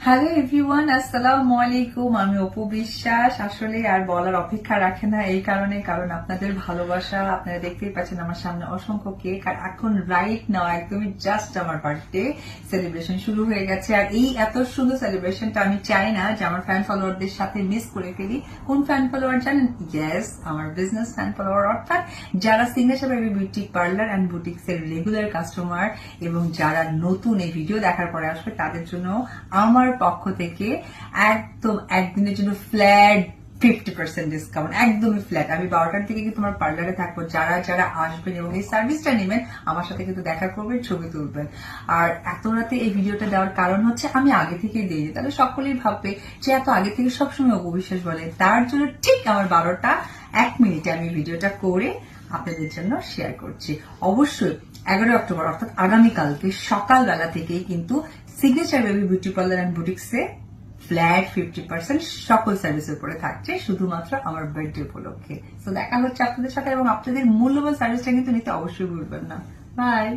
Hello everyone, আসসালামু আলাইকুম। আমি অপু বিশ্বাস। আসলে আর বলার অপেক্ষা রাখে না, এই কারণ আপনাদের ভালোবাসা। আপনারা দেখতেই পাচ্ছেন আমার সামনে অসংখ্য কেক, আর এখন রাইট নাও একদমই জাস্ট আমার বার্থডে সেলিব্রেশন শুরু হয়ে গেছে। আর এই এত সুন্দর সেলিব্রেশনটা আমি চাই না যে আমার ফ্যান ফলোয়ারদের সাথে মিস করে ফেলি। কোন ফ্যান ফলোয়ার জানেন? ইয়েস, আমার বিজনেস ফ্যান ফলোয়ার, অর্থাৎ যারা signature baby beauty parlour and boutiques এর রেগুলার কাস্টমার এবং যারা নতুন এই ভিডিও দেখার পরে আসবে তাদের জন্য আমার পক্ষ থেকে একদম একদিনের জন্য ফ্ল্যাট 50% ডিসকাউন্ট, একদমই ফ্ল্যাট। আমি 12টার থেকে কিন্তু তোমার পার্লারে থাকবো। যারা যারা আসবেন এবং এই সার্ভিসটা নেবেন আমার সাথে কিন্তু দেখা করবেন, ছবি তুলবেন। আর এত রাতে এই ভিডিওটা দেওয়ার কারণ হচ্ছে আমি আগে থেকে দিয়ে দিই, তাহলে সকলেই ভাববে যে এত আগে থেকে সবসময় অপবিশ্বাস বলে। তার জন্য ঠিক আমার 12টা 1 মিনিটে আমি ভিডিওটা করে আপনাদের জন্য শেয়ার করছি। অবশ্যই 11 অক্টোবর অর্থাৎ আগামীকালকে সকালবেলা থেকেই কিন্তু signature baby beauty parlour and বুটিক্সে ফ্ল্যাট 50% সকল সার্ভিসের উপরে থাকছে, শুধুমাত্র আমার বার্থডে উপলক্ষে। তো দেখা হচ্ছে আপনাদের সাথে, এবং আপনাদের মূল্যবান সার্ভিসটা কিন্তু নিতে অবশ্যই ভুলবেন না। বাই।